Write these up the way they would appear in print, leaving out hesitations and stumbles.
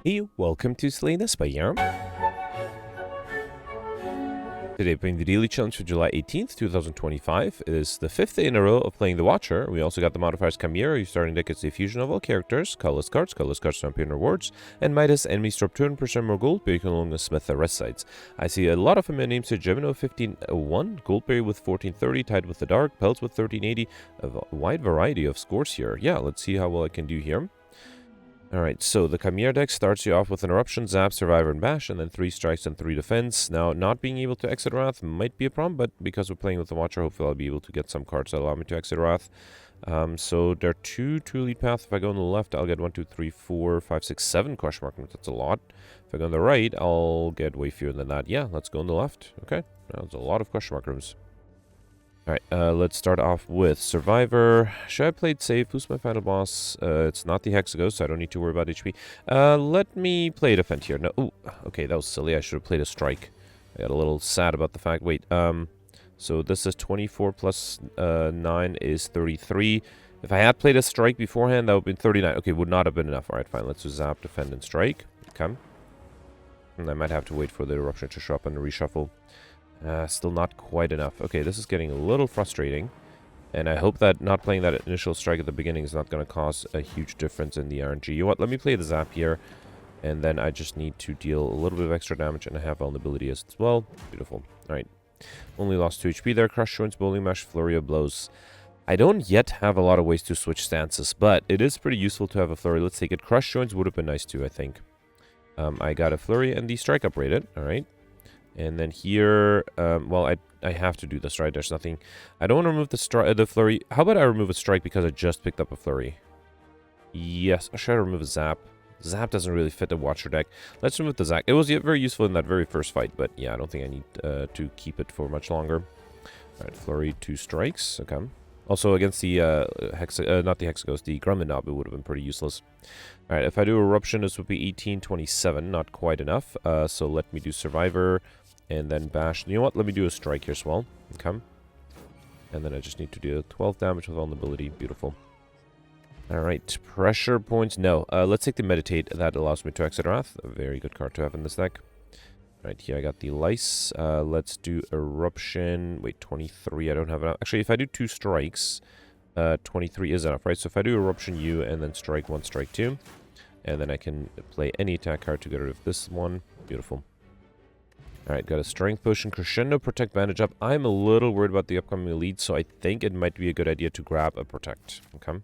Hey, welcome to Slay the Spire. Today playing the daily challenge for July 18th, 2025. It is the 5th day in a row of playing the Watcher. We also got the modifiers Chimera, your starting deck is the fusion of all characters, Colorless Cards don't appear in rewards, and Midas, enemies drop 200% more gold, but you can no longer smith the rest sides. I see a lot of familiar names here: Gemino 1501, Goldberry with 1430, tied with the Dark, Pelts with 1380, a wide variety of scores here. Yeah, let's see how well I can do here. Alright, so the Chimera deck starts you off with an Eruption, Zap, Survivor, and Bash, and then 3 strikes and 3 defense. Now, not being able to exit Wrath might be a problem, but because we're playing with the Watcher, hopefully I'll be able to get some cards that allow me to exit Wrath. So there are 2 lead paths. If I go on the left, I'll get 1, 2, 3, 4, 5, 6, 7 question marks. That's a lot. If I go on the right, I'll get way fewer than that. Yeah, let's go on the left. Okay, that's a lot of question mark rooms. Alright, let's start off with Survivor. Should I play it safe? Who's my final boss? It's not the Hexaghost, so I don't need to worry about HP. Let me play Defend here. No, ooh, okay, that was silly. I should have played a Strike. I got a little sad about the fact. Wait, so this is 24 plus 9 is 33. If I had played a Strike beforehand, that would have been 39. Okay, would not have been enough. Alright, fine. Let's do Zap, Defend, and Strike. Okay. And I might have to wait for the Eruption to show up and reshuffle. Still not quite enough. Okay, this is getting a little frustrating. And I hope that not playing that initial strike at the beginning is not going to cause a huge difference in the RNG. You know what? Let me play the Zap here. And then I just need to deal a little bit of extra damage, and I have vulnerability as well. Beautiful. Alright. Only lost 2 HP there. Crush Joints, Bowling Mash, Flurry of Blows. I don't yet have a lot of ways to switch stances, but it is pretty useful to have a Flurry. Let's take it. Crush Joints would have been nice too, I think. I got a Flurry and the Strike upgraded. Alright. And then here, well, I have to do this, right? There's nothing. I don't want to remove the Flurry. How about I remove a Strike because I just picked up a Flurry? Yes, or should I remove a Zap? Zap doesn't really fit the Watcher deck. Let's remove the Zap. It was very useful in that very first fight, but yeah, I don't think I need to keep it for much longer. Alright, Flurry, 2 strikes. Okay. Also, against the, not the Hexaghost, the Gremlin Knob, it would have been pretty useless. Alright, if I do Eruption, this would be 1827. Not quite enough. So let me do Survivor. And then Bash. You know what? Let me do a Strike here as well. Okay. And then I just need to do 12 damage with vulnerability. Beautiful. Alright. Pressure points. No. Let's take the Meditate. That allows me to exit Wrath. A very good card to have in this deck. Alright, here I got the Lice. Let's do Eruption. Wait, 23. I don't have enough. Actually, if I do 2 strikes, 23 is enough, right? So if I do Eruption U and then Strike 1, Strike 2, and then I can play any attack card to get rid of this one. Beautiful. Alright, got a Strength Potion, Crescendo, Protect, Bandage Up. I'm a little worried about the upcoming Elite, so I think it might be a good idea to grab a Protect. Okay.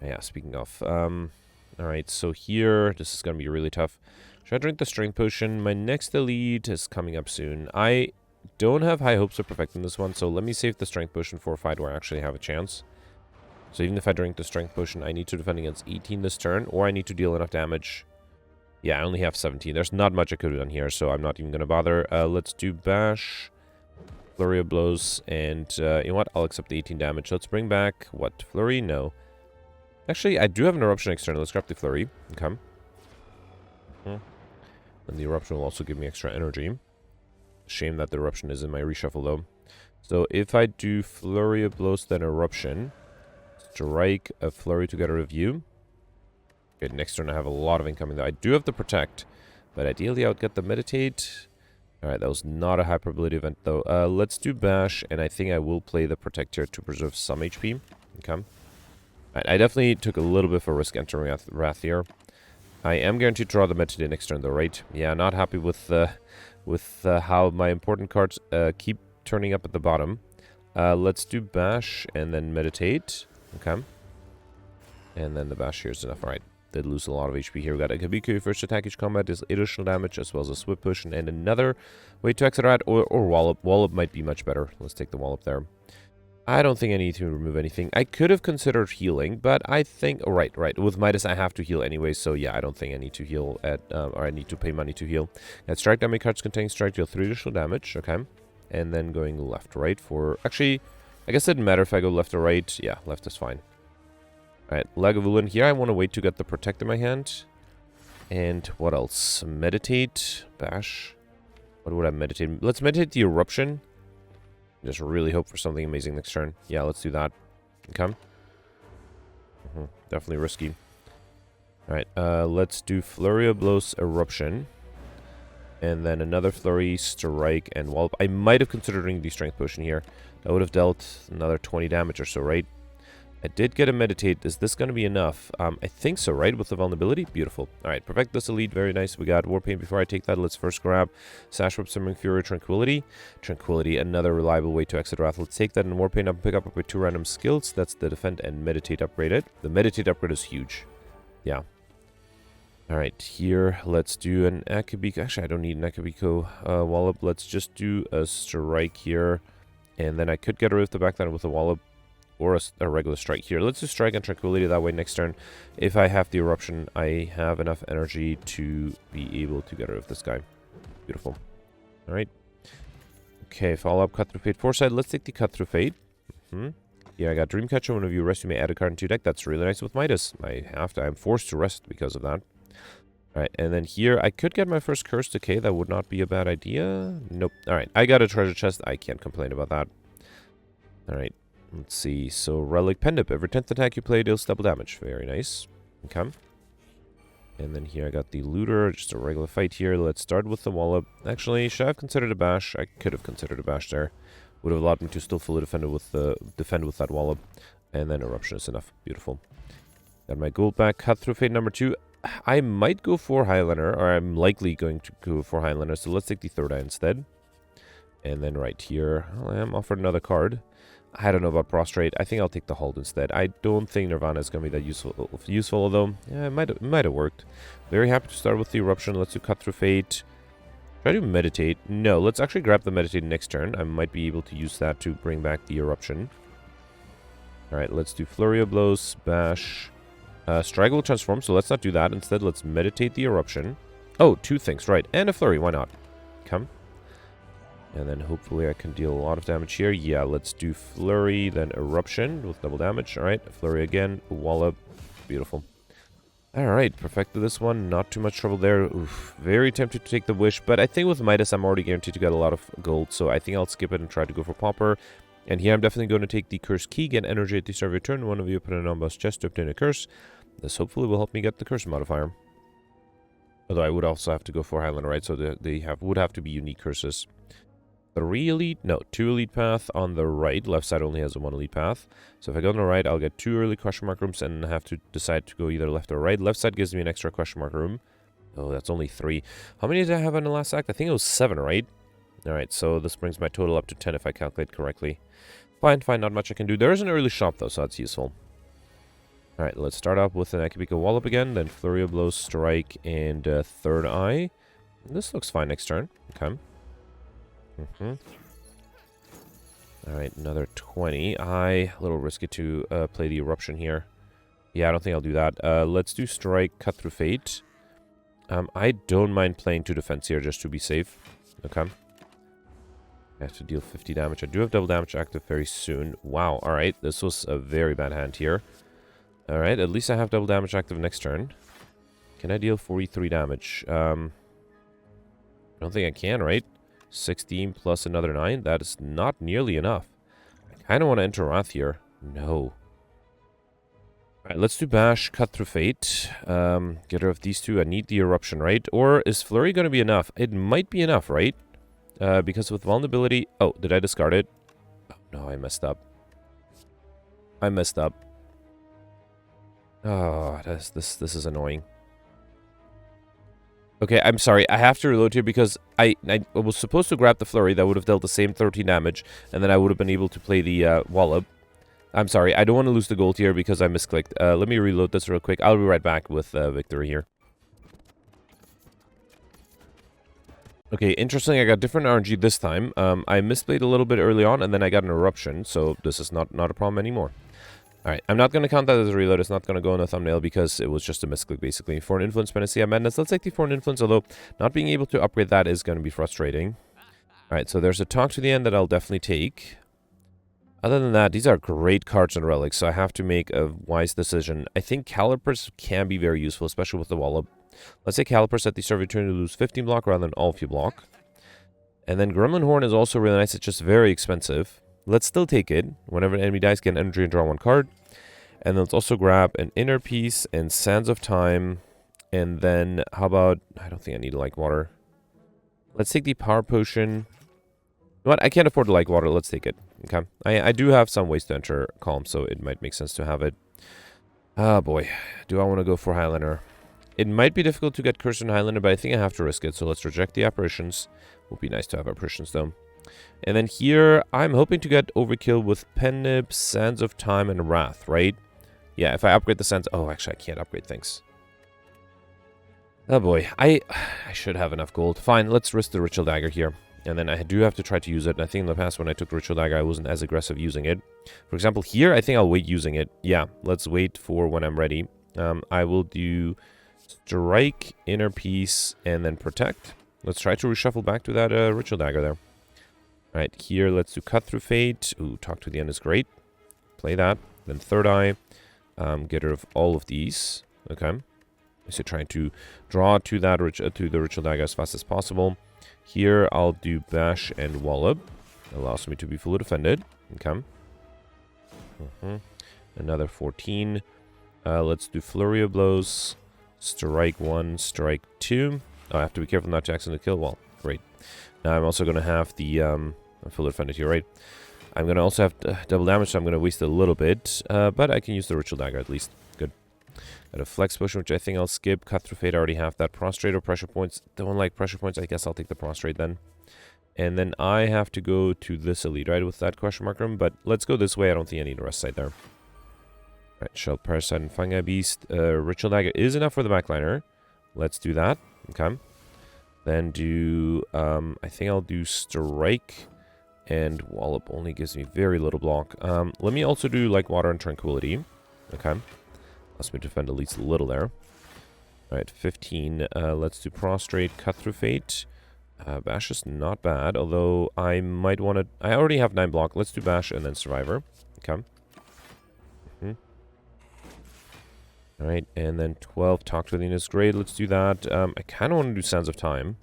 Yeah, speaking of. Alright, so here, this is going to be really tough. Should I drink the Strength Potion? My next Elite is coming up soon. I don't have high hopes of perfecting this one, so let me save the Strength Potion for a fight where I actually have a chance. So even if I drink the Strength Potion, I need to defend against 18 this turn, or I need to deal enough damage. Yeah, I only have 17. There's not much I could have done here, so I'm not even going to bother. Let's do Bash, Flurry of Blows, and you know what? I'll accept the 18 damage. Let's bring back, what, Flurry? No. Actually, I do have an Eruption external. Let's grab the Flurry. Okay. And the Eruption will also give me extra energy. Shame that the Eruption is in my reshuffle, though. So if I do Flurry of Blows, then Eruption, Strike, a Flurry to get a review. Okay, next turn I have a lot of incoming, though. I do have the Protect, but ideally I would get the Meditate. Alright, that was not a high probability event, though. Let's do Bash, and I think I will play the Protect here to preserve some HP. Okay. Right, I definitely took a little bit of a risk entering Wrath here. I am going to draw the Meditate next turn, though, right? Yeah, not happy with how my important cards keep turning up at the bottom. Let's do Bash and then Meditate. Okay. And then the Bash here is enough. Alright. Did lose a lot of HP here. We got a Kabiku. First attack each combat is additional damage, as well as a Swift Potion, and another way to exit Rat, or Wallop. Wallop might be much better. Let's take the Wallop there. I don't think I need to remove anything. I could have considered healing, but I think... Oh, right. With Midas, I have to heal anyway, so yeah, I don't think I need to heal at... or I need to pay money to heal. At Strike, damage cards contain Strike, deal 3 additional damage, okay? And then going left, right for... Actually, I guess it doesn't matter if I go left or right. Yeah, left is fine. Alright, Lagavulin. Here I want to wait to get the Protect in my hand. And what else? Meditate. Bash. What would I meditate? Let's meditate the Eruption. Just really hope for something amazing next turn. Yeah, let's do that. Okay. Definitely risky. Alright, let's do Flurry of Blows, Eruption. And then another Flurry, Strike, and Wallop. I might have considered doing the Strength Potion here. That would have dealt another 20 damage or so, right? I did get a Meditate. Is this going to be enough? I think so, right? With the Vulnerability? Beautiful. Alright, Perfect this Elite. Very nice. We got Warpaint. Before I take that, let's first grab Sash Whip, Simmering Fury, Tranquility. Tranquility, another reliable way to exit Wrath. Let's take that in Warpaint up and pick up with 2 random skills. That's the Defend and Meditate upgraded. The Meditate upgrade is huge. Yeah. Alright, here, let's do an Akabiko. Actually, I don't need an Akabiko Wallop. Let's just do a Strike here. And then I could get rid of the back then with a Wallop or a regular Strike here. Let's do Strike and Tranquility. That way, next turn, if I have the Eruption, I have enough energy to be able to get rid of this guy. Beautiful. Alright. Okay, follow up, Cut Through Fate, Foresight. Let's take the Cut Through Fate. Yeah, I got Dreamcatcher. Whenever you rest, you may add a card into your deck. That's really nice with Midas. I'm forced to rest because of that. Alright, and then here, I could get my first Curse Decay. That would not be a bad idea. Nope. Alright, I got a Treasure Chest. I can't complain about that. Alright, let's see. So, Relic Pendant. Every 10th attack you play deals double damage. Very nice. Okay. And then here I got the Looter. Just a regular fight here. Let's start with the Wallop. Actually, should I have considered a Bash? I could have considered a Bash there. Would have allowed me to still fully defend with that Wallop. And then Eruption is enough. Beautiful. Got my gold back. Cut Through Fate number 2. I might go for Highlander, or I'm likely going to go for Highlander, so let's take the third eye instead. And then right here, I am offered another card. I don't know about Prostrate. I think I'll take the Hold instead. I don't think Nirvana is going to be that useful, although yeah, it might have worked. Very happy to start with the Eruption. Let's do Cut Through Fate. Try to Meditate. No, let's actually grab the Meditate next turn. I might be able to use that to bring back the Eruption. Alright, let's do Flurry of Blows, Bash. Strike will transform, so let's not do that. Instead, let's Meditate the Eruption. Oh, 2 things, right. And a Flurry, why not? Come. And then hopefully I can deal a lot of damage here. Yeah, let's do Flurry, then Eruption with double damage. Alright, Flurry again, Wallop. Beautiful. Alright, perfected this one. Not too much trouble there. Oof, very tempted to take the Wish, but I think with Midas I'm already guaranteed to get a lot of gold, so I think I'll skip it and try to go for Pauper. And here I'm definitely going to take the Curse Key, get energy at the start of your turn. One of you put it on boss chest to obtain a curse. This hopefully will help me get the curse modifier. Although I would also have to go for Highlander, right? So would have to be unique curses. 3 elite? No, 2 elite path on the right. Left side only has a 1 elite path. So if I go on the right, I'll get 2 early question mark rooms and have to decide to go either left or right. Left side gives me an extra question mark room. Oh, that's only 3. How many did I have on the last act? I think it was 7, right? Alright, so this brings my total up to 10 if I calculate correctly. Fine, not much I can do. There is an early shop though, so that's useful. Alright, let's start off with an Akabiko Wallop again, then Flurry of Blows, Strike, and Third Eye. This looks fine next turn. Okay. Alright, another 20. A little risky to play the Eruption here. Yeah, I don't think I'll do that. Let's do Strike, Cut Through Fate. I don't mind playing 2 defense here just to be safe. Okay. I have to deal 50 damage. I do have double damage active very soon. Wow, alright. This was a very bad hand here. Alright, at least I have double damage active next turn. Can I deal 43 damage? I don't think I can, right? 16 plus another 9. That is not nearly enough. I kind of want to enter Wrath here. No. Alright, let's do Bash, Cut Through Fate. Get rid of these 2. I need the Eruption, right? Or is Flurry going to be enough? It might be enough, right? Because with Vulnerability... Oh, did I discard it? Oh, no, I messed up. Oh, this is annoying. Okay, I'm sorry. I have to reload here because I was supposed to grab the Flurry that would have dealt the same 13 damage, and then I would have been able to play the Wallop. I'm sorry. I don't want to lose the gold here because I misclicked. Let me reload this real quick. I'll be right back with victory here. Okay, interesting. I got different RNG this time. I misplayed a little bit early on, and then I got an Eruption, so this is not a problem anymore. Alright, I'm not going to count that as a reload. It's not going to go in the thumbnail because it was just a misclick, basically. Foreign Influence, Panacea, Madness. Let's take the Foreign Influence, although not being able to upgrade that is going to be frustrating. Alright, so there's a Talk to the End that I'll definitely take. Other than that, these are great cards and relics, so I have to make a wise decision. I think Calipers can be very useful, especially with the Wallop. Let's say Calipers at the start of your turn to lose 15 block rather than all of you block. And then Gremlin Horn is also really nice. It's just very expensive. Let's still take it. Whenever an enemy dies, get an energy and draw 1 card. And let's also grab an Inner Peace and Sands of Time. And then, how about... I don't think I need like water. Let's take the Power Potion. You know what? I can't afford to like water. Let's take it. Okay. I do have some ways to enter Calm, so it might make sense to have it. Oh boy. Do I want to go for Highlander? It might be difficult to get Curse in Highlander, but I think I have to risk it. So let's reject the Apparitions. Would be nice to have Apparitions though. And then here, I'm hoping to get Overkill with Pen Nib, Sands of Time, and Wrath, right? Yeah, if I upgrade the Sands... Oh, actually, I can't upgrade things. Oh boy, I should have enough gold. Fine, let's risk the Ritual Dagger here. And then I do have to try to use it. And I think in the past when I took the Ritual Dagger, I wasn't as aggressive using it. For example, here, I think I'll wait using it. Yeah, let's wait for when I'm ready. I will do Strike, Inner Peace, and then Protect. Let's try to reshuffle back to that Ritual Dagger there. Alright, here, let's do Cut Through Fate. Ooh, Talk to the End is great. Play that. Then Third Eye. Get rid of all of these. Okay. So trying to draw to that to the Ritual Dagger as fast as possible. Here, I'll do Bash and Wallop. Allows me to be fully defended. Okay. Another 14. Let's do Flurry of Blows. Strike 1, Strike 2. Oh, I have to be careful not to accidentally kill. Well, great. Now I'm also going to have the... I'm fully defended here, right? I'm going to also have double damage, so I'm going to waste a little bit. But I can use the Ritual Dagger at least. Good. Got a Flex Potion, which I think I'll skip. Cut Through Fate, I already have that. Prostrate or Pressure Points. Don't like Pressure Points. I guess I'll take the Prostrate then. And then I have to go to this Elite, right, with that question mark room. But let's go this way. I don't think I need a rest side there. Alright, Shell Parasite and Fungi Beast. Ritual Dagger is enough for the backliner. Let's do that. Okay. Then do... I think I'll do Strike... And Wallop only gives me very little block. Let me also do like Water and Tranquility. Okay. Allows me to defend at least a little there. Alright, 15. Let's do Prostrate, Cut Through Fate. Bash is not bad, although I might want to... I already have 9 block. Let's do Bash and then Survivor. Okay. Alright, and then 12. Talk to the End is great. Let's do that. I kind of want to do Sands of Time.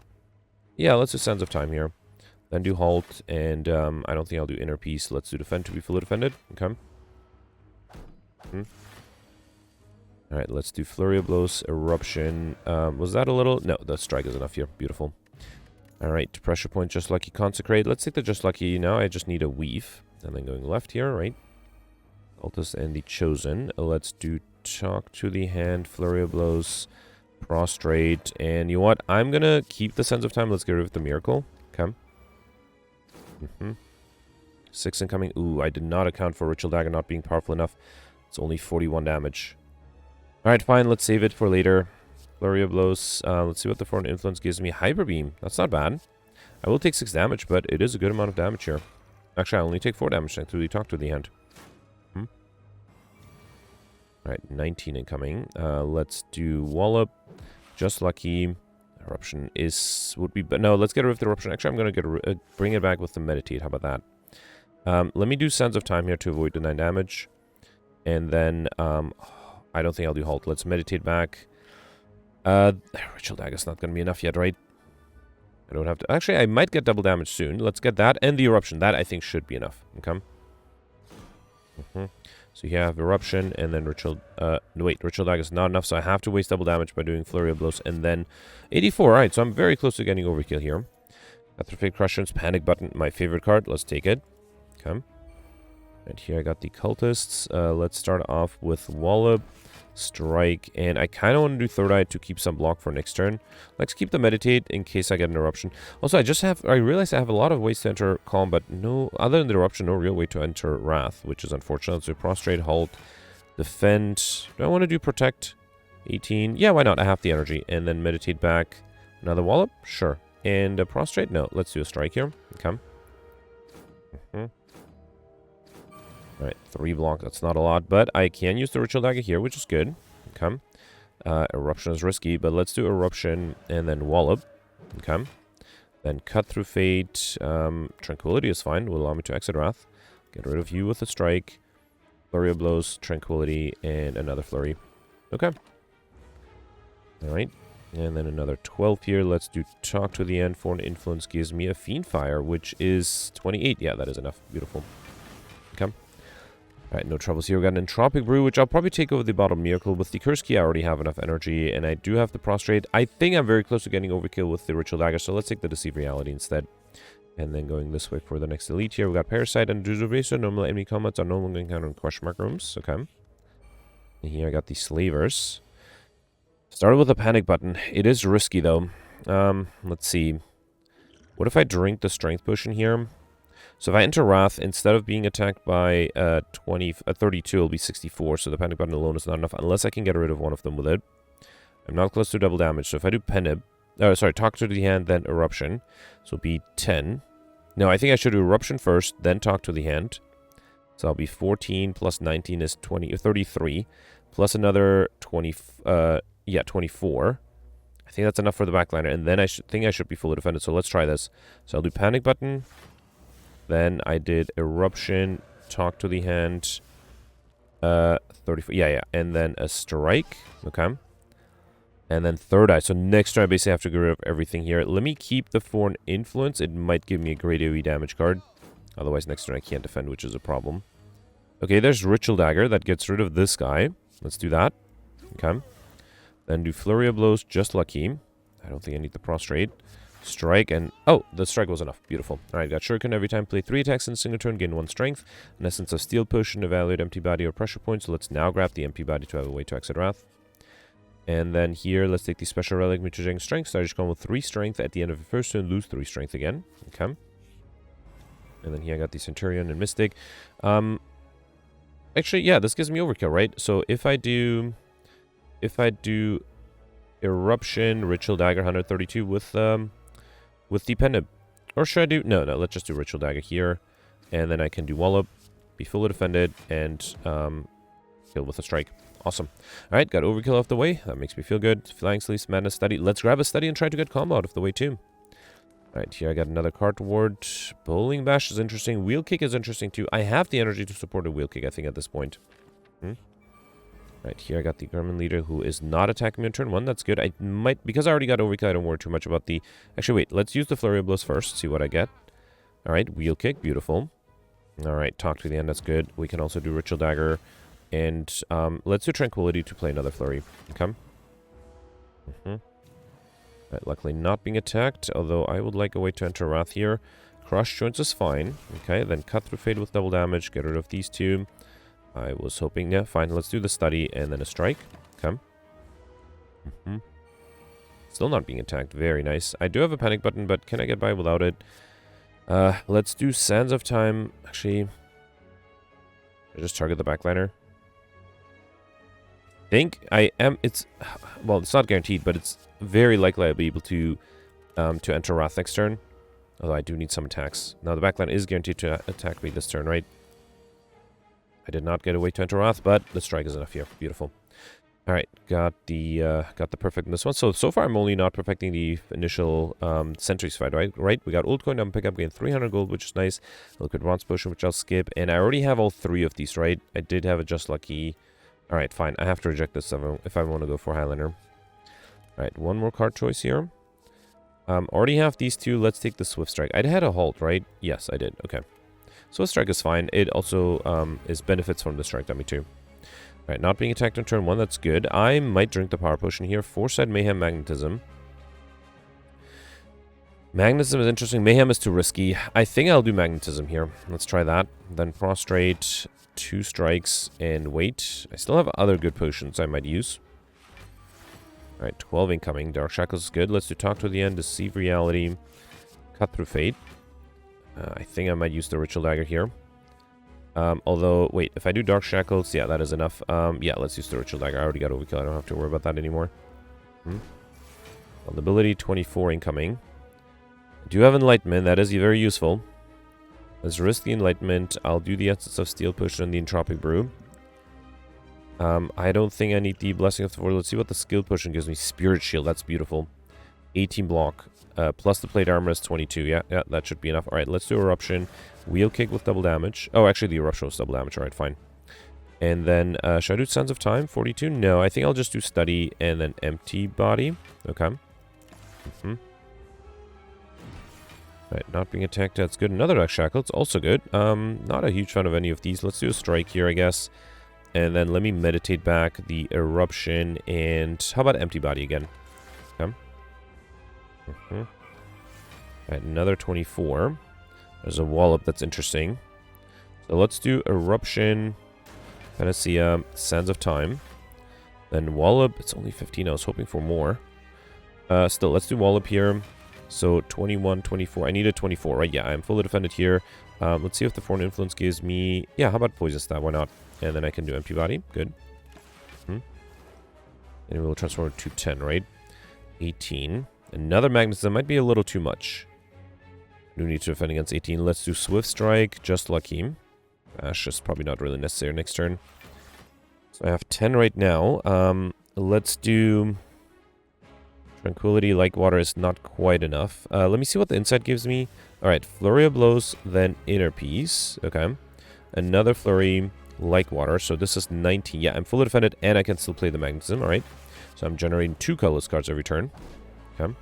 Yeah, let's do Sands of Time here. Then do Halt, and I don't think I'll do Inner Peace. Let's do Defend to be fully defended. Okay. Alright, let's do Flurry of Blows, Eruption. Was that a little? No, the Strike is enough here. Beautiful. Alright, Pressure Point, Just Lucky, Consecrate. Let's take the Just Lucky now. I just need a Weave. And then going left here, right? Cultist and the Chosen. Let's do Talk to the Hand, Flurry of Blows, Prostrate. And you know what? I'm going to keep the Sense of Time. Let's get rid of the Miracle. Okay. 6 incoming. Ooh, I did not account for Ritual Dagger not being powerful enough. It's only 41 damage. Alright, fine. Let's save it for later. Flurry of Blows. Let's see what the Foreign Influence gives me. Hyper Beam. That's not bad. I will take 6 damage, but it is a good amount of damage here. Actually, I only take 4 damage thanks to the Talk to the Hand. Alright, 19 incoming. Let's do Wallop. Just Lucky. Eruption would be... No, let's get rid of the Eruption. Actually, I'm going to bring it back with the Meditate. How about that? Let me do Sands of Time here to avoid the 9 damage. And then... I don't think I'll do Halt. Let's Meditate back. Ritual Dagger's not going to be enough yet, right? I don't have to... Actually, I might get double damage soon. Let's get that and the Eruption. That, I think, should be enough. Okay? So you have Eruption and then Ritual... no, wait. Ritual Dagger is not enough, so I have to waste double damage by doing Flurry of Blows. And then 84. Alright, so I'm very close to getting Overkill here. Got the Fake Crushers. Panic Button, my favorite card. Let's take it. Okay. And here I got the Cultists. Let's start off with Wallop, Strike, and I kind of want to do Third Eye to keep some block for next turn. Let's keep the Meditate in case I get an Eruption. Also, I realize I have a lot of ways to enter Calm, but no, other than the Eruption, no real way to enter Wrath, which is unfortunate. So Prostrate, Halt, Defend. Do I want to do Protect? 18. Yeah, why not? I have the energy. And then Meditate back. Another Wallop? Sure. And Prostrate? No. Let's do a Strike here. Okay. Alright, 3 block, that's not a lot, but I can use the Ritual Dagger here, which is good. Okay. Eruption is risky, but let's do Eruption and then Wallop. Okay. Then Cut Through Fate. Tranquility is fine, will allow me to exit Wrath. Get rid of you with a Strike. Flurry of Blows, Tranquility, and another Flurry. Okay. Alright. And then another 12 here. Let's do Talk to the End. Foreign Influence gives me a Fiend Fire, which is 28. Yeah, that is enough. Beautiful. Okay. Alright, no troubles here. We got an Entropic Brew, which I'll probably take over the Bottle Miracle. With the Curse Key, I already have enough energy, and I do have the Prostrate. I think I'm very close to getting overkill with the Ritual Dagger, so let's take the Deceive Reality instead. And then going this way for the next elite here. We got Parasite and Duzurbeso. Normal enemy combats are no longer encountered in question mark rooms. Okay. And here I got the Slavers. Started with a panic button. It is risky, though. Let's see. What if I drink the Strength Potion here? So if I enter Wrath, instead of being attacked by 32, it'll be 64. So the panic button alone is not enough, unless I can get rid of one of them with it. I'm not close to double damage. So if I do Talk to the Hand, then Eruption. So it'll be 10. No, I think I should do Eruption first, then Talk to the Hand. So I'll be 14 plus 19 is 33. Plus another 24. I think that's enough for the backliner. And then I think I should be fully defended. So let's try this. So I'll do Panic Button. Then I did Eruption, Talk to the Hand, 34, yeah, and then a Strike, okay, and then Third Eye. So next turn I basically have to get rid of everything here. Let me keep the Foreign Influence. It might give me a great AoE damage card. Otherwise next turn I can't defend, which is a problem. Okay, there's Ritual Dagger. That gets rid of this guy. Let's do that, okay. Then do Flurry of Blows, just lucky. I don't think I need the Prostrate. Strike and... Oh, the strike was enough. Beautiful. Alright, got Shuriken every time. Play 3 attacks in a single turn. Gain 1 strength. An Essence of Steel Potion. Evaluate empty body or pressure points. So let's now grab the empty body to have a way to exit Wrath. And then here, let's take the Special Relic, Mutagen Strength. So I just go with 3 strength at the end of the first turn. Lose 3 strength again. Okay. And then here I got the Centurion and Mystic. Actually, yeah, this gives me overkill, right? So if I do Eruption, Ritual Dagger, 132 with the Pendant. Or should I do... No, let's just do Ritual Dagger here. And then I can do Wallop, be fully defended, and kill with a Strike. Awesome. Alright, got Overkill off the way. That makes me feel good. Flying Sleeves, Madness, Study. Let's grab a Study and try to get combo out of the way too. Alright, here I got another card toward. Bowling Bash is interesting. Wheel Kick is interesting too. I have the energy to support a Wheel Kick, I think, at this point. Right, here I got the Gremlin Leader who is not attacking me on turn 1. That's good. I might... Because I already got Overkill, I don't worry too much about the... Actually, wait. Let's use the Flurry of Blows first. See what I get. Alright, Wheel Kick. Beautiful. Alright, Talk to the End. That's good. We can also do Ritual Dagger. And let's do Tranquility to play another Flurry. Okay. Right, luckily not being attacked. Although I would like a way to enter Wrath here. Crush Joints is fine. Okay, then Cut Through Fade with double damage. Get rid of these two. I was hoping, yeah, fine. Let's do the Study and then a Strike. Okay. Still not being attacked. Very nice. I do have a Panic Button, but can I get by without it? Let's do Sands of Time. Actually, I just target the backliner. I think I am... It's... Well, it's not guaranteed, but it's very likely I'll be able to enter Wrath next turn. Although I do need some attacks. Now, the backline is guaranteed to attack me this turn, right? I did not get away to enter Wrath, but the Strike is enough here. Beautiful. Alright, got the perfect in this one. So far I'm only not perfecting the initial Sentries fight, right? We got Old Coin down pickup, gain 300 gold, which is nice. Look at Bronze Potion, which I'll skip. And I already have all 3 of these, right? I did have a Just Lucky. Alright, fine. I have to reject this if I want to go for Highlander. Alright, one more card choice here. Already have these 2. Let's take the Swift Strike. I'd had a Halt, right? Yes, I did. Okay. So a Strike is fine. It also is benefits from the Strike dummy too. Alright, not being attacked on turn 1, that's good. I might drink the Power Potion here. Foresight, Mayhem, Magnetism. Magnetism is interesting. Mayhem is too risky. I think I'll do Magnetism here. Let's try that. Then Prostrate, 2 strikes, and wait. I still have other good potions I might use. Alright, 12 incoming. Dark Shackles is good. Let's do Talk to the End, Deceive Reality, Cut Through Fate. I think I might use the Ritual Dagger here. Although, wait, if I do Dark Shackles, yeah, that is enough. Yeah, let's use the Ritual Dagger. I already got Overkill. I don't have to worry about that anymore. Vulnerability, 24 incoming. I do have Enlightenment. That is very useful. Let's risk the Enlightenment. I'll do the Essence of Steel Potion and the Entropic Brew. I don't think I need the Blessing of the Void. Let's see what the Skill Potion gives me. Spirit Shield. That's beautiful. 18 block. Plus the plate armor is 22. Yeah, that should be enough. Alright, let's do Eruption. Wheel Kick with double damage. Oh, actually, the Eruption was double damage. Alright, fine. And then, should I do Sands of Time? 42? No, I think I'll just do Study and then Empty Body. Okay. Alright, not being attacked, that's good. Another X Shackle, it's also good. Not a huge fan of any of these. Let's do a strike here, I guess. And then let me meditate back the Eruption, and how about Empty Body again? Okay. Alright, another 24. There's a Wallop that's interesting. So let's do Eruption, Panacea, Sands of Time. Then Wallop, it's only 15, I was hoping for more. Still, let's do Wallop here. So 21, 24, I need a 24, right? Yeah, I'm fully defended here. Let's see if the Foreign Influence gives me... Yeah, how about Poison Stab, why not? And then I can do Empty Body, good. And we'll transform to 10, right? 18. Another Magnetism might be a little too much. No need to defend against 18. Let's do Swift Strike, just lucky. Ash is probably not really necessary next turn. So I have 10 right now. Let's do... Tranquility, like water is not quite enough. Let me see what the inside gives me. Alright, Flurry of Blows, then Inner Peace. Okay. Another Flurry, like water. So this is 19. Yeah, I'm fully defended and I can still play the Magnetism. Alright. So I'm generating 2 colorless cards every turn. Okay.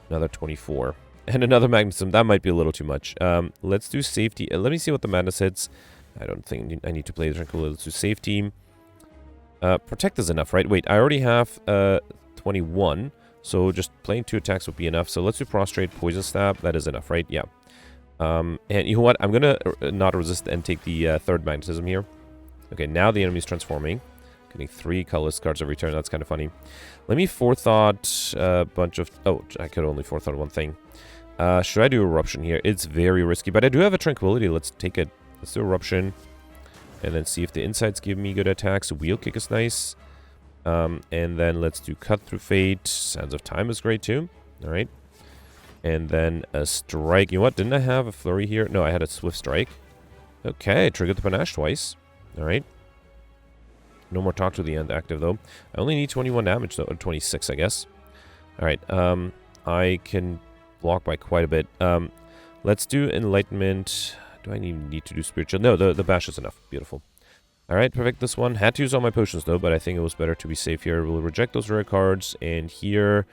Another 24. And another Magnetism. That might be a little too much. Let's do Safety. Let me see what the Madness hits. I don't think I need to play the Tranquility. Let's do Safety. Protect is enough, right? Wait, I already have 21. So just playing 2 attacks would be enough. So let's do Prostrate, Poison Stab. That is enough, right? Yeah. And you know what? I'm going to not resist and take the third Magnetism here. Okay, now the enemy's transforming. Getting 3 colorless cards every turn. That's kind of funny. Let me forethought a bunch of... Oh, I could only forethought one thing. Should I do Eruption here? It's very risky, but I do have a Tranquility. Let's take it. Let's do Eruption. And then see if the insides give me good attacks. Wheel Kick is nice. And then let's do Cut Through Fate. Sands of Time is great too. Alright. And then a Strike. You know what? Didn't I have a Flurry here? No, I had a Swift Strike. Okay, triggered the Panache twice. Alright. No more Talk to the End active though. I only need 21 damage though. Or 26, I guess. Alright. I can block by quite a bit. Let's do Enlightenment. Do I need to do Spiritual? No, the Bash is enough. Beautiful. Alright, perfect this one. Had to use all my potions though, but I think it was better to be safe here. We'll reject those rare cards, and here...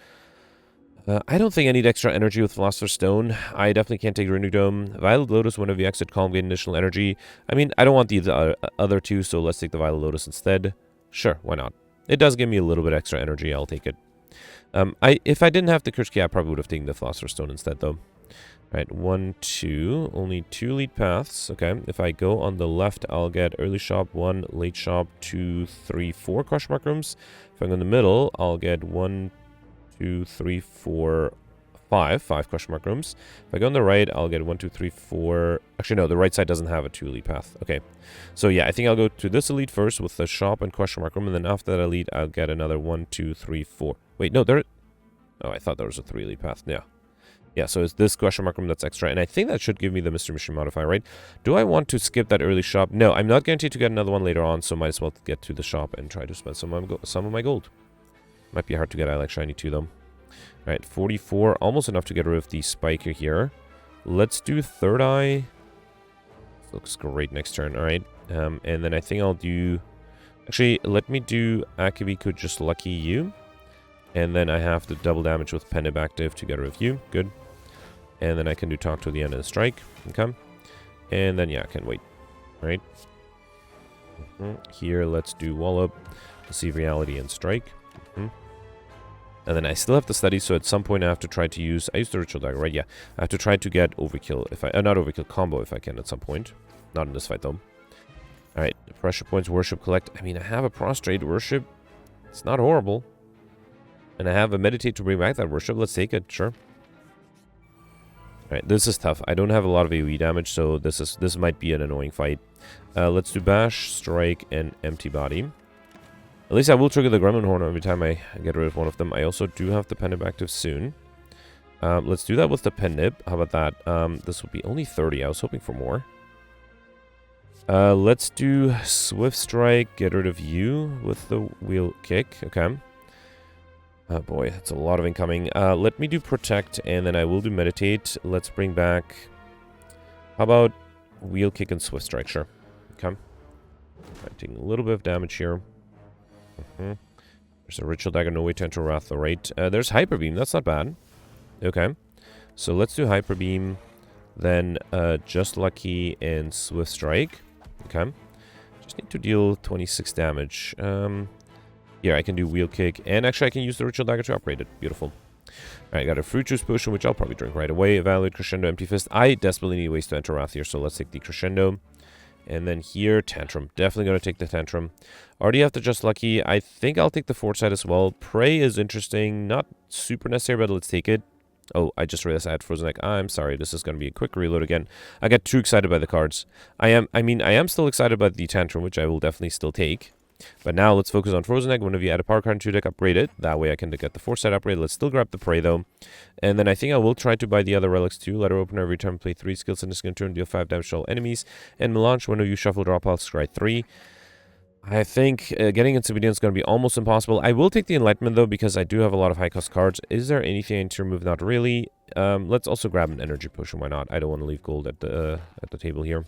I don't think I need extra energy with Philosopher's Stone. I definitely can't take Runic Dome. Violet Lotus, whenever you exit column, gain additional energy. I mean, I don't want the other two, so let's take the Violet Lotus instead. Sure, why not? It does give me a little bit extra energy, I'll take it. If I didn't have the Curse Key, I probably would have taken the Philosopher's Stone instead, though. Alright, 1, 2. Only 2 lead paths. Okay, if I go on the left, I'll get Early Shop, 1, Late Shop, 2, 3, 4 Question Mark Rooms. If I go in the middle, I'll get 1, 2, 3, 4, 5 Question Mark Rooms. If I go on the right, I'll get 1, 2, 3, 4... Actually, no, the right side doesn't have a 2 elite path. Okay, so yeah, I think I'll go to this elite first with the shop and Question Mark Room, and then after that elite, I'll get another 1, 2, 3, 4. Wait, no, there... Oh, I thought there was a 3 elite path. Yeah. Yeah, so it's this Question Mark Room that's extra, and I think that should give me the Mystery Machine modifier, right? Do I want to skip that early shop? No, I'm not guaranteed to get another one later on, so might as well get to the shop and try to spend some of my gold. Might be hard to get. I like Shiny too, though. Alright, 44. Almost enough to get rid of the Spiker here. Let's do Third Eye. This looks great next turn. Alright. And then I think I'll do... Actually, let me do Akibiko Just Lucky You. And then I have the double damage with Pendant active to get rid of you. Good. And then I can do Talk to the End and Strike. Okay. And then, yeah, I can wait. Alright. Here, let's do Wallop. Deceive Reality and Strike. And then I still have to study, so at some point I have to try to use... I used the Ritual Dagger, right? Yeah. I have to try to get Overkill if I... not Overkill, Combo if I can at some point. Not in this fight, though. Alright. Pressure Points, Worship, Collect. I mean, I have a Prostrate Worship. It's not horrible. And I have a Meditate to bring back that Worship. Let's take it, sure. Alright, this is tough. I don't have a lot of AoE damage, so this might be an annoying fight. Let's do Bash, Strike, and Empty Body. At least I will trigger the Gremlin Horn every time I get rid of one of them. I also do have the Pendant active soon. Let's do that with the Pendant. How about that? This will be only 30. I was hoping for more. Let's do Swift Strike, get rid of you with the Wheel Kick. Okay. Oh boy, that's a lot of incoming. Let me do Protect, and then I will do Meditate. Let's bring back... How about Wheel Kick and Swift Strike? Sure. Okay. Taking a little bit of damage here. There's a Ritual Dagger, no way to enter Wrath, though, right? There's Hyper Beam, that's not bad. Okay. So let's do Hyper Beam, then Just Lucky and Swift Strike. Okay. Just need to deal 26 damage. Here, I can do Wheel Kick, and actually I can use the Ritual Dagger to upgrade it. Beautiful. Alright, got a Fruit Juice Potion, which I'll probably drink right away. Evaluate Crescendo, Empty Fist. I desperately need ways to enter Wrath here, so let's take the Crescendo. And then here, Tantrum. Definitely going to take the Tantrum. Already have the Just Lucky. I think I'll take the Foresight as well. Prey is interesting. Not super necessary, but let's take it. Oh, I just realized I had Frozen Egg. I'm sorry, this is going to be a quick reload again. I got too excited by the cards. I am still excited by the Tantrum, which I will definitely still take. But now let's focus on Frozen Egg. Whenever you add a power card into your deck, upgrade it. That way I can get the Foresight upgrade. Let's still grab the Prey though. And then I think I will try to buy the other relics too. Letter Opener every time play 3 skills in this turn, deal 5 damage to all enemies. And Melange, whenever you shuffle draw pile, scry 3. I think getting Insidiance is going to be almost impossible. I will take the Enlightenment though, because I do have a lot of high cost cards. Is there anything I need to remove? Not really. Let's also grab an Energy Potion. Why not? I don't want to leave gold at the table here.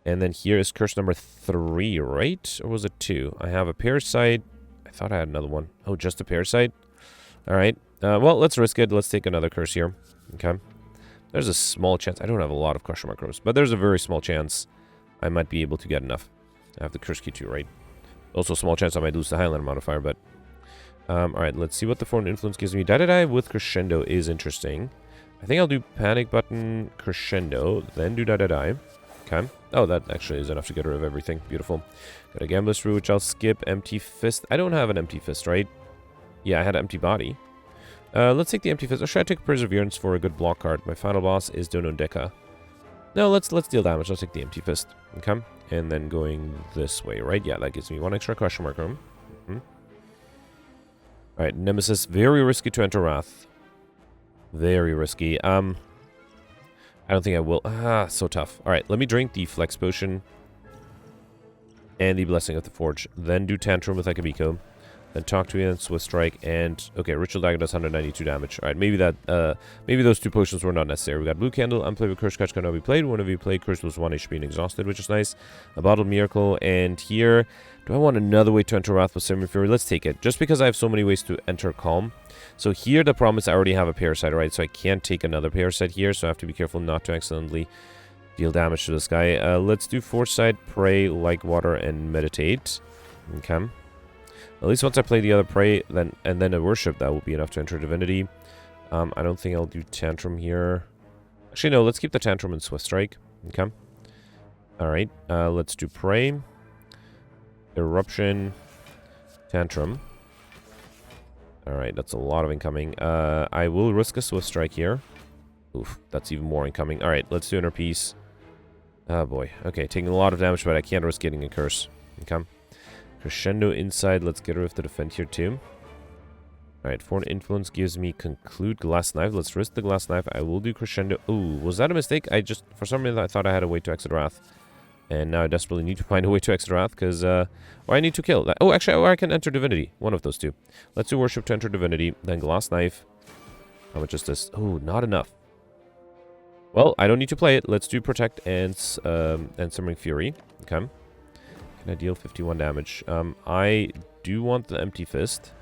And then here is curse number 3, right? Or was it 2? I have a Parasite. I thought I had another one. Oh, just a Parasite? Alright. Well, let's risk it. Let's take another curse here. Okay. There's a small chance. I don't have a lot of Crusher Macros, but there's a very small chance I might be able to get enough. I have the Curse Key too, right? Also a small chance I might lose the Highlander modifier, but... Alright, let's see what the Foreign Influence gives me. Die with Crescendo is interesting. I think I'll do Panic Button, Crescendo, then do Die. Okay. Oh, that actually is enough to get rid of everything. Beautiful. Got a Gambler's Root, which I'll skip. Empty Fist. I don't have an Empty Fist, right? Yeah, I had an Empty Body. Let's take the Empty Fist. Or should I take Perseverance for a good block card? My final boss is Donodeka. No, let's deal damage. Let's take the Empty Fist. Okay. And then going this way, right? Yeah, that gives me 1 extra question mark room. Alright, Nemesis. Very risky to enter Wrath. Very risky. I don't think I will. So tough. Alright, let me drink the Flex Potion. And the Blessing of the Forge. Then do Tantrum with Akabiko. Then talk to me and Swift Strike. And, okay, Ritual Dagger does 192 damage. Alright, maybe those 2 potions were not necessary. We got Blue Candle, Unplayable Curse Catch cannot be played. Whenever you play, Curse lose 1 HP and Exhausted, which is nice. A Bottled Miracle. And here, do I want another way to enter Wrath with Semi Fury? Let's take it. Just because I have so many ways to enter Calm. So here the problem is I already have a Parasite, right? So I can't take another Parasite here, so I have to be careful not to accidentally deal damage to this guy. Let's do Foresight, Pray, Like Water, and Meditate. Okay. At least once I play the other Pray, then a Worship, that will be enough to enter Divinity. I don't think I'll do Tantrum here. Actually, no, let's keep the Tantrum and Swift Strike. Okay. Alright, let's do Pray, Eruption, Tantrum. Alright, that's a lot of incoming. I will risk a Swift Strike here. Oof, that's even more incoming. Alright, let's do Inner Peace. Oh boy. Okay, taking a lot of damage, but I can't risk getting a curse. Okay. Crescendo inside. Let's get rid of the defend here too. Alright, Foreign Influence gives me Conclude Glass Knife. Let's risk the Glass Knife. I will do Crescendo. Ooh, was that a mistake? For some reason, I thought I had a way to exit Wrath. And now I desperately need to find a way to exit Wrath, because, or I need to kill. Oh, actually, or I can enter Divinity. One of those two. Let's do Worship to enter Divinity, then Glass Knife. How much is this? Oh, not enough. Well, I don't need to play it. Let's do Protect and Simmering Fury. Okay. Can I deal 51 damage? I do want the Empty Fist.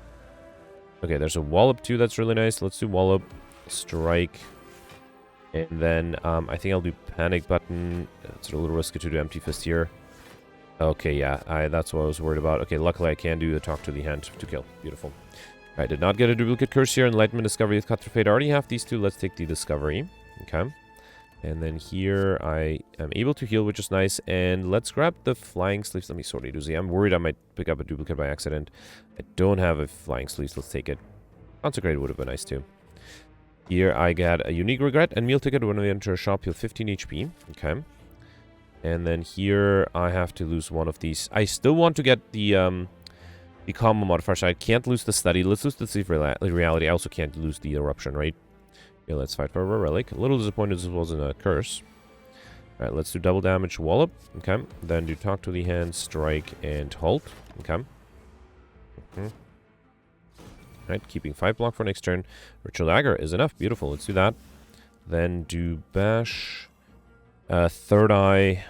Okay, there's a Wallop too. That's really nice. Let's do Wallop, Strike, and then I think I'll do Panic Button. It's a little risky to do Empty Fist here. Okay, yeah, that's what I was worried about. Okay, luckily I can do the Talk to the Hand to kill. Beautiful. I did not get a duplicate curse here. Enlightenment, Discovery with Cut Through Fate. I already have these two. Let's take the Discovery. Okay. And then here I am able to heal, which is nice. And let's grab the Flying Sleeves. Let me sort it. I'm worried I might pick up a duplicate by accident. I don't have a Flying Sleeves. Let's take it. Consecrated would have been nice too. Here I got a Unique Regret and Meal Ticket. When I enter a shop, heal 15 HP. Okay. And then here I have to lose one of these. I still want to get the combo modifier, so I can't lose the Study. Let's lose the Thief Reality. I also can't lose the Eruption, right? Okay, let's fight for a Relic. A little disappointed this wasn't a curse. Alright, let's do double damage Wallop. Okay. Then do Talk to the Hand, Strike, and Halt. Okay. Alright, keeping 5 block for next turn. Ritual Dagger is enough. Beautiful. Let's do that. Then do Bash. Third Eye.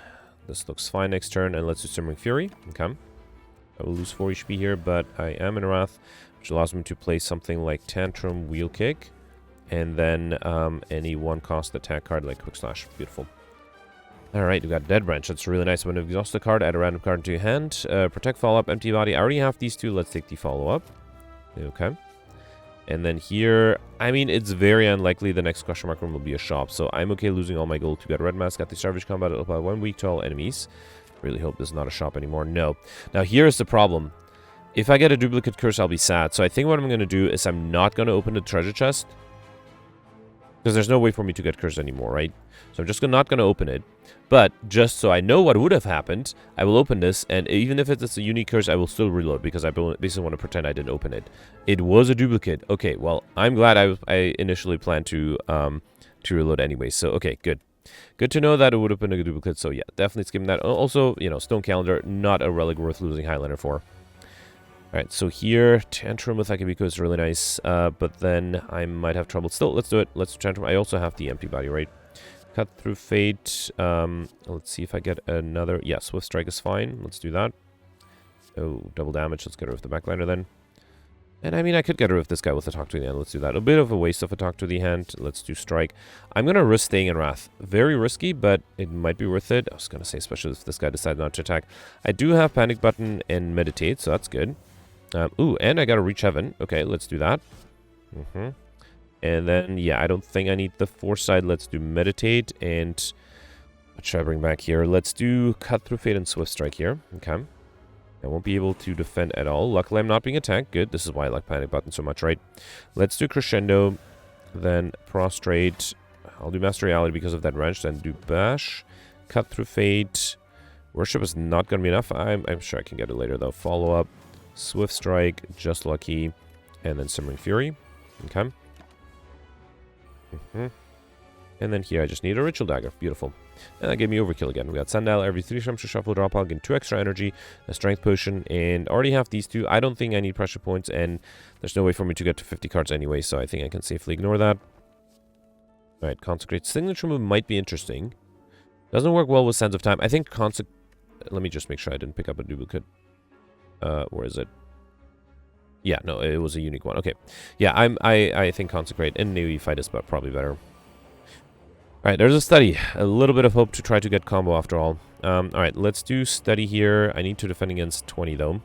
This looks fine next turn. And let's do Simmering Fury. Okay. I will lose 4 HP here, but I am in Wrath, which allows me to play something like Tantrum, Wheel Kick. And then any one-cost attack card like Quick Slash. Beautiful. Alright, we got Dead Branch. That's really nice. When you exhaust a card, add a random card into your hand. Protect, follow-up, empty body. I already have these two. Let's take the follow-up. Okay. And then here, I mean, it's very unlikely the next question mark room will be a shop. So I'm okay losing all my gold to get Red Mask. Got the Savage Combat. It'll apply 1 week to all enemies. Really hope this is not a shop anymore. No. Now, here's the problem. If I get a duplicate curse, I'll be sad. So I think what I'm going to do is I'm not going to open the treasure chest. Because there's no way for me to get cursed anymore, right? So I'm just not going to open it. But just so I know what would have happened, I will open this. And even if it's a unique curse, I will still reload. Because I basically want to pretend I didn't open it. It was a duplicate. Okay, well, I'm glad I initially planned to reload anyway. So, okay, good. Good to know that it would have been a duplicate. So, yeah, definitely skipping that. Also, you know, Stone Calendar, not a relic worth losing Highlander for. Alright, so here, Tantrum with Akabiko is really nice, but then I might have trouble. Still, let's do it. Let's do Tantrum. I also have the empty body, right? Cut through Fate. Let's see if I get another. Yeah, Swift Strike is fine. Let's do that. Oh, double damage. Let's get rid of the backliner then. And I mean, I could get rid of this guy with a Talk to the Hand. Let's do that. A bit of a waste of a Talk to the Hand. Let's do Strike. I'm going to risk staying in Wrath. Very risky, but it might be worth it. I was going to say, especially if this guy decided not to attack. I do have Panic Button and Meditate, so that's good. Ooh, and I got to Reach Heaven. Okay, let's do that. And then, yeah, I don't think I need the Foresight. Let's do Meditate. And what should I bring back here? Let's do Cut Through Fate and Swift Strike here. Okay. I won't be able to defend at all. Luckily, I'm not being attacked. Good. This is why I like Panic Button so much, right? Let's do Crescendo. Then Prostrate. I'll do Master Reality because of that wrench. Then do Bash. Cut Through Fate. Worship is not going to be enough. I'm sure I can get it later, though. Follow up. Swift Strike, Just Lucky, and then Simmering Fury. Okay. And then here I just need a Ritual Dagger. Beautiful. And that gave me Overkill again. We got Sundial. Every 3 times to shuffle drop, I'll get 2 extra energy, a Strength Potion, and already have these 2. I don't think I need Pressure Points, and there's no way for me to get to 50 cards anyway, so I think I can safely ignore that. Alright, Consecrate. Signature move might be interesting. Doesn't work well with Sands of Time. I think let me just make sure I didn't pick up a duplicate. Where is it? Yeah, no, it was a unique one. Okay. Yeah, I think Consecrate and Navy Fight is probably better. Alright, there's a Study. A little bit of hope to try to get combo after all. Alright, let's do Study here. I need to defend against 20 though.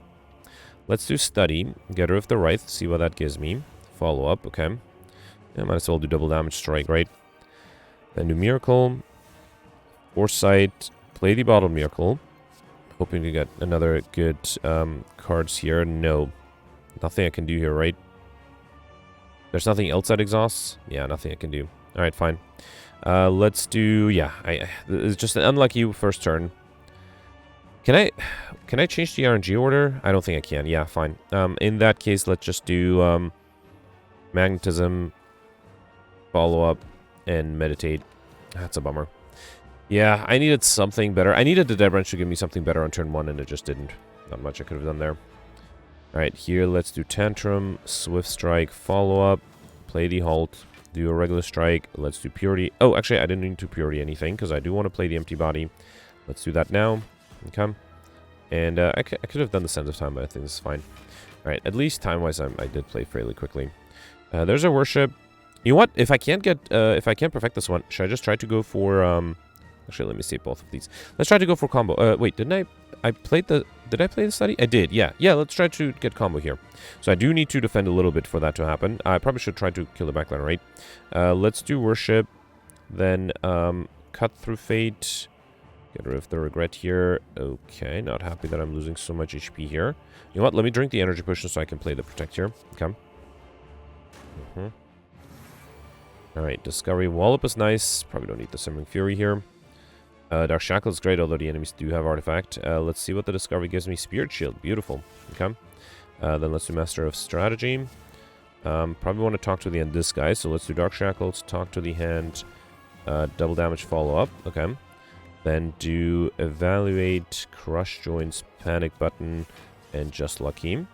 Let's do Study. Get rid of the Wraith. See what that gives me. Follow up. Okay. I might as well do double damage strike, right? Then do Miracle. Foresight. Play the Bottled Miracle. Hoping to get another good cards here. No. Nothing I can do here, right? There's nothing else that exhausts? Yeah, nothing I can do. Alright, fine. Let's do... Yeah, it's just an unlucky first turn. Can I change the RNG order? I don't think I can. Yeah, fine. In that case, let's just do Magnetism, Follow Up, and Meditate. That's a bummer. Yeah, I needed something better. I needed the Dead Branch to give me something better on turn 1, and it just didn't. Not much I could have done there. Alright, here, let's do Tantrum, Swift Strike, Follow Up, play the Halt, do a regular strike, let's do Purity. Oh, actually, I didn't need to Purity anything, because I do want to play the Empty Body. Let's do that now. Okay. And I could have done the Sands of Time, but I think this is fine. Alright, at least time-wise, I did play fairly quickly. There's a Worship. You know what? If I can't perfect this one, should I just try to go for, Actually, let me save both of these. Let's try to go for combo. Wait, didn't I played the... Did I play the Study? I did, yeah. Yeah, let's try to get combo here. So I do need to defend a little bit for that to happen. I probably should try to kill the backliner, right? Let's do Worship. Then, Cut Through Fate. Get rid of the Regret here. Okay, not happy that I'm losing so much HP here. You know what? Let me drink the Energy Potion so I can play the Protect here. Okay. Alright, Discovery. Wallop is nice. Probably don't need the Simmering Fury here. Dark Shackle is great, although the enemies do have Artifact. Let's see what the Discovery gives me. Spirit Shield, beautiful. Okay. Then let's do Master of Strategy. Probably want to talk to the end this guy, so let's do Dark Shackles, talk to the hand, double damage follow up. Okay. Then do Evaluate, Crush Joints, Panic Button, and Just Lucky.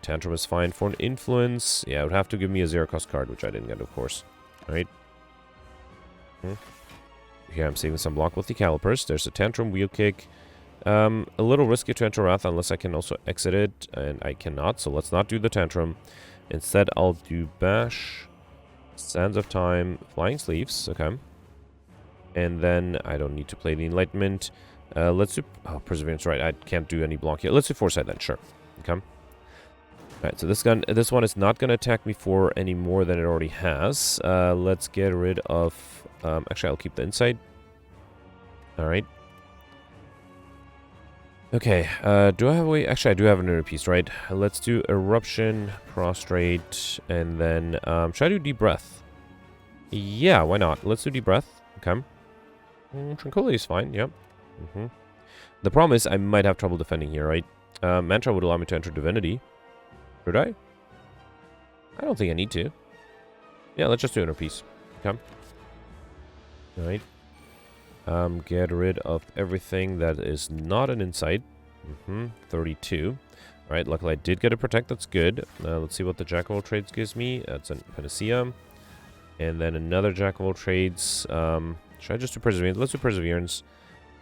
Tantrum is fine for an Influence. Yeah, it would have to give me a 0-cost card, which I didn't get, of course. Alright. Here I'm saving some block with the Calipers. There's a Tantrum, Wheel Kick. A little risky to enter Wrath unless I can also exit it, and I cannot, so let's not do the Tantrum. Instead, I'll do Bash. Sands of Time, Flying Sleeves, okay. And then I don't need to play the Enlightenment. Let's do... Oh, Perseverance, right. I can't do any block here. Let's do Foresight then, sure. Okay. Alright, so this one is not going to attack me for any more than it already has. Let's get rid of... actually, I'll keep the Insight. Alright. Okay, do I have a way... Actually, I do have an inner piece, right? Let's do Eruption, Prostrate, and then... should I do Deep Breath? Yeah, why not? Let's do Deep Breath. Okay. Tranquility is fine, yep. The problem is I might have trouble defending here, right? Mantra would allow me to enter Divinity. Should I? I don't think I need to. Yeah, let's just do inner piece. Okay. Alright. Get rid of everything that is not an Insight. 32. Alright, luckily I did get a Protect, that's good. Let's see what the Jack of all Trades gives me. That's a Panacea. And then another Jack of all Trades. Should I just do Perseverance? Let's do Perseverance.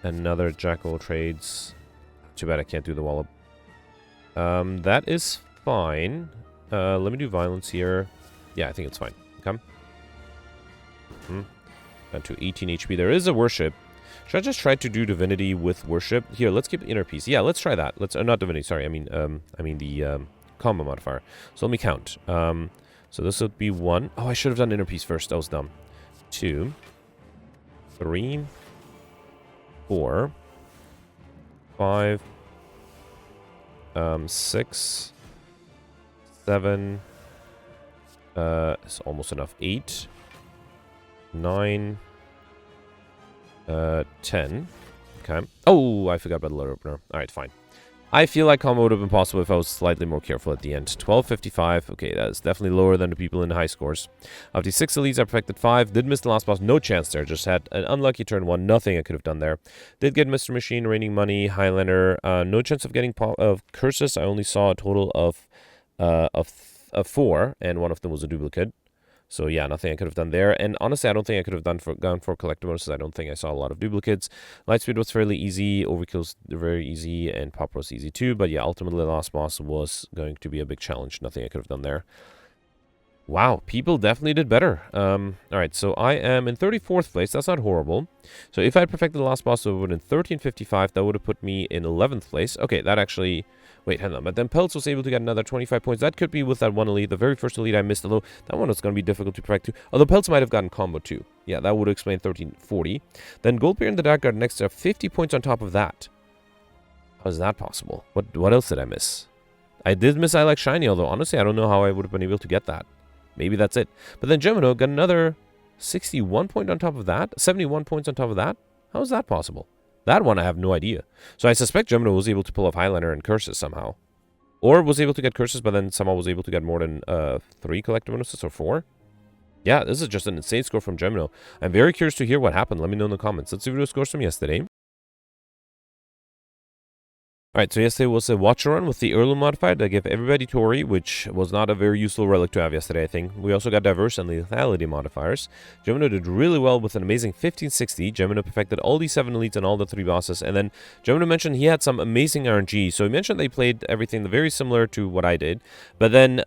Another Jack of all Trades. Too bad I can't do the Wallop. That is fine. Let me do Violence here. Yeah, I think it's fine. Okay. Down to 18 HP. There is a Worship. Should I just try to do Divinity with Worship? Here, let's keep Inner Peace. Yeah, let's try that. Let's not Divinity. Sorry, I mean the combo modifier. So let me count. So this would be 1. Oh, I should have done Inner Peace first. That was dumb. 2, 3, 4, 5, 6, 7. It's almost enough. 8. 9, 10. Okay. Oh, I forgot about the letter opener. Alright, fine. I feel like combo would have been possible if I was slightly more careful at the end. 1255. Okay, that is definitely lower than the people in the high scores. Of the 6 elites, I perfected 5. Did miss the last boss. No chance there. Just had an unlucky turn 1. Nothing I could have done there. Did get Mr. Machine, Raining Money, Highlander. No chance of getting curses. I only saw a total of 4, and one of them was a duplicate. So yeah, nothing I could have done there. And honestly, I don't think I could have gone for collector bonuses. I don't think I saw a lot of duplicates. Lightspeed was fairly easy. Overkill's very easy. And Pop was easy too. But yeah, ultimately the last boss was going to be a big challenge. Nothing I could have done there. Wow, people definitely did better. Alright, so I am in 34th place. That's not horrible. So if I had perfected the last boss, it would have been 1355. That would have put me in 11th place. Okay, that actually... Wait, hang on. But then Peltz was able to get another 25 points. That could be with that one elite. The very first elite I missed, although that one was going to be difficult to perfect too. Although Peltz might have gotten combo too. Yeah, that would explain 1340. Then Goldbeard and the Dark Guard next to 50 points on top of that. How is that possible? What else did I miss? I did miss I Like Shiny, although honestly I don't know how I would have been able to get that. Maybe that's it. But then Gemino got another 61 point on top of that. 71 points on top of that. How is that possible? That one I have no idea. So I suspect Gemino was able to pull off Highlander and Curses somehow. Or was able to get Curses, but then somehow was able to get more than 3 collector bonuses or 4. Yeah, this is just an insane score from Gemino. I'm very curious to hear what happened. Let me know in the comments. Let's see video scores from yesterday. Alright, so yesterday was a Watcher run with the Heirloom modifier that gave everybody Tori, which was not a very useful relic to have yesterday, I think. We also got Diverse and Lethality modifiers. Gemino did really well with an amazing 1560. Gemino perfected all the 7 elites and all the 3 bosses. And then Gemino mentioned he had some amazing RNG. So he mentioned they played everything very similar to what I did. But then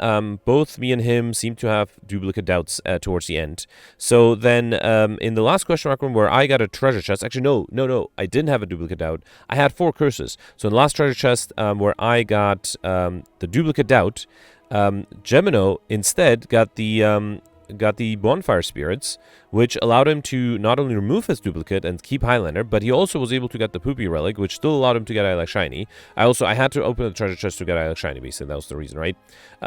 both me and him seemed to have duplicate doubts towards the end. So then in the last question mark room where I got a treasure chest, actually no, I didn't have a duplicate doubt. I had 4 curses. So in the last treasure chest where I got the duplicate doubt, Gemino instead got the bonfire spirits, which allowed him to not only remove his duplicate and keep Highlander, but he also was able to get the Poopy relic, which still allowed him to get I Like Shiny. I had to open the treasure chest to get I Like Shiny, basically. That was the reason, right?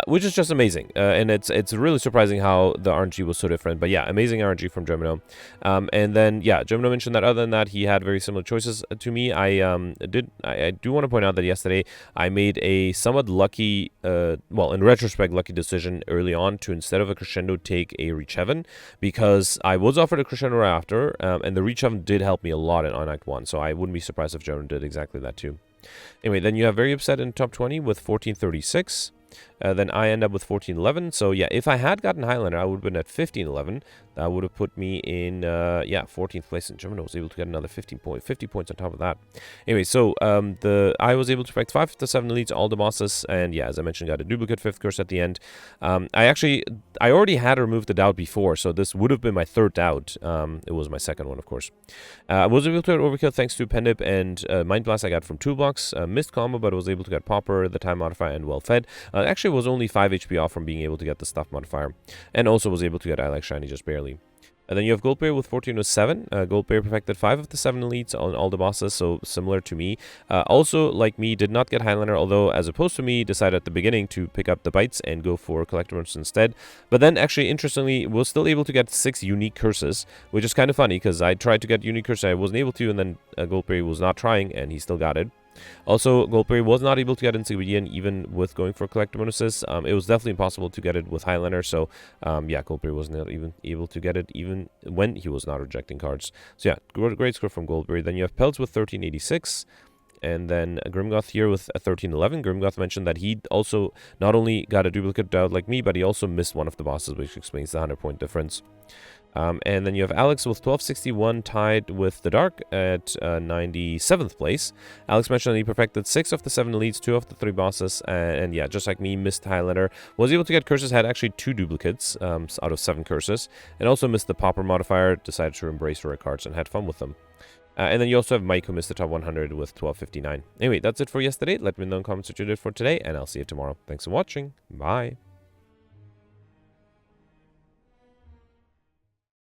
Which is just amazing. And it's really surprising how the RNG was so different. But yeah, amazing RNG from Gemino. And then, yeah, Gemino mentioned that other than that, he had very similar choices to me. I do want to point out that yesterday I made a somewhat lucky, well, in retrospect, lucky decision early on to, instead of a Crescendo, take a Reach Heaven, because I was offered a Crescendo right after, and the Reach Heaven did help me a lot on Act 1, so I wouldn't be surprised if Gemino did exactly that too. Anyway, then you have Very Upset in top 20 with 1436. Then I end up with 1411. So yeah, if I had gotten Highlander, I would have been at 1511. That would have put me in, 14th place. And Chimera was able to get another 50 points on top of that. Anyway, so I was able to perfect 5 of the 7 elites, all the bosses, and yeah, as I mentioned, got a duplicate 5th curse at the end. I already had removed the doubt before, so this would have been my 3rd doubt. It was my 2nd one, of course. I was able to get overkill thanks to Pendip and Mind Blast I got from Toolbox. Missed combo, but I was able to get Popper, the time modifier, and Well Fed. Actually, was only 5 HP off from being able to get the stuff modifier, and also was able to get I Like Shiny just barely. And then you have Goldberry with 1407. Goldberry perfected 5 of the 7 elites on all the bosses, so similar to me. Also, like me, did not get Highlander, although as opposed to me, decided at the beginning to pick up the bites and go for collectibles instead. But then, actually, interestingly, was still able to get 6 unique curses, which is kind of funny, because I tried to get unique curses, I wasn't able to, and then Goldberry was not trying, and he still got it. Also, Goldberry was not able to get Encyclopedian even with going for collector bonuses. It was definitely impossible to get it with Highlander, so yeah, Goldberry was not even able to get it even when he was not rejecting cards. So yeah, great score from Goldberry. Then you have Pelts with 1386. And then Grimgoth here with a 1311. Grimgoth mentioned that he also not only got a duplicate doubt like me, but he also missed one of the bosses, which explains the 100-point difference. And then you have Alex with 1261 tied with the Dark at 97th place. Alex mentioned that he perfected 6 of the 7 elites, 2 of the 3 bosses, and yeah, just like me, missed Highlander. Was able to get curses, had actually 2 duplicates out of 7 curses, and also missed the Popper modifier, decided to embrace rare cards and had fun with them. And then you also have Mike, who missed the top 100 with 1259. Anyway, that's it for yesterday. Let me know in the comments what you did for today, and I'll see you tomorrow. Thanks for watching. Bye.